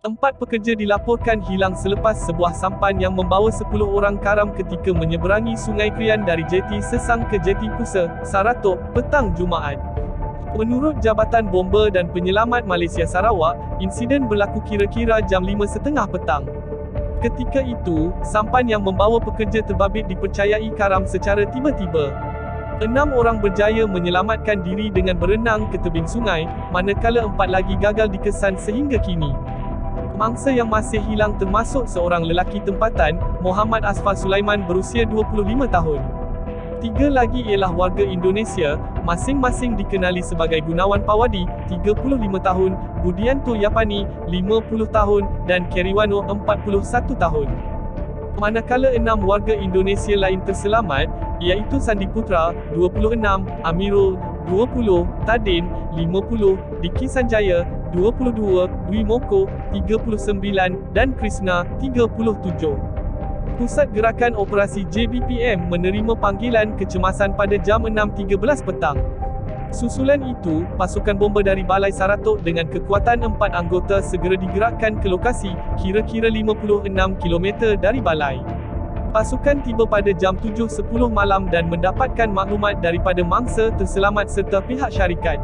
4 pekerja dilaporkan hilang selepas sebuah sampan yang membawa 10 orang karam ketika menyeberangi Sungai Krian dari Jeti Sesang ke Jeti Pusa, Saratok, petang Jumaat. Menurut Jabatan Bomba dan Penyelamat Malaysia Sarawak, insiden berlaku kira-kira jam 5.30 petang. Ketika itu, sampan yang membawa pekerja terbabit dipercayai karam secara tiba-tiba. 6 orang berjaya menyelamatkan diri dengan berenang ke tebing sungai, manakala 4 lagi gagal dikesan sehingga kini. Mangsa yang masih hilang termasuk seorang lelaki tempatan, Muhammad Asfar Sulaiman berusia 25 tahun. 3 lagi ialah warga Indonesia, masing-masing dikenali sebagai Gunawan Pawadi, 35 tahun, Budianto Yapani, 50 tahun, dan Keriwano, 41 tahun. Manakala 6 warga Indonesia lain terselamat, iaitu Sandi Putra, 26, Amirul, 20, Tadin, 50, Diki Sanjaya, 22, Dwi Moko, 39, dan Krishna, 37. Pusat Gerakan Operasi JBPM menerima panggilan kecemasan pada jam 6.13 petang. Susulan itu, pasukan bomba dari Balai Saratok dengan kekuatan 4 anggota segera digerakkan ke lokasi, kira-kira 56 km dari balai. Pasukan tiba pada jam 7.10 malam dan mendapatkan maklumat daripada mangsa terselamat serta pihak syarikat.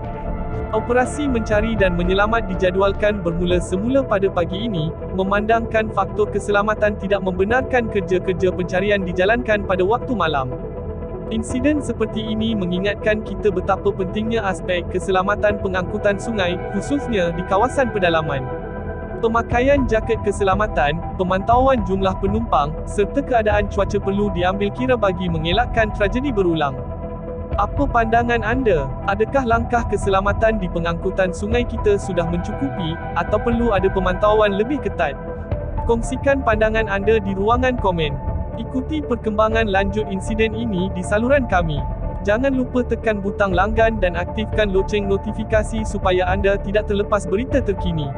Operasi mencari dan menyelamat dijadualkan bermula semula pada pagi ini, memandangkan faktor keselamatan tidak membenarkan kerja-kerja pencarian dijalankan pada waktu malam. Insiden seperti ini mengingatkan kita betapa pentingnya aspek keselamatan pengangkutan sungai, khususnya di kawasan pedalaman. Pemakaian jaket keselamatan, pemantauan jumlah penumpang, serta keadaan cuaca perlu diambil kira bagi mengelakkan tragedi berulang. Apa pandangan anda? Adakah langkah keselamatan di pengangkutan sungai kita sudah mencukupi, atau perlu ada pemantauan lebih ketat? Kongsikan pandangan anda di ruangan komen. Ikuti perkembangan lanjut insiden ini di saluran kami. Jangan lupa tekan butang langgan dan aktifkan loceng notifikasi supaya anda tidak terlepas berita terkini.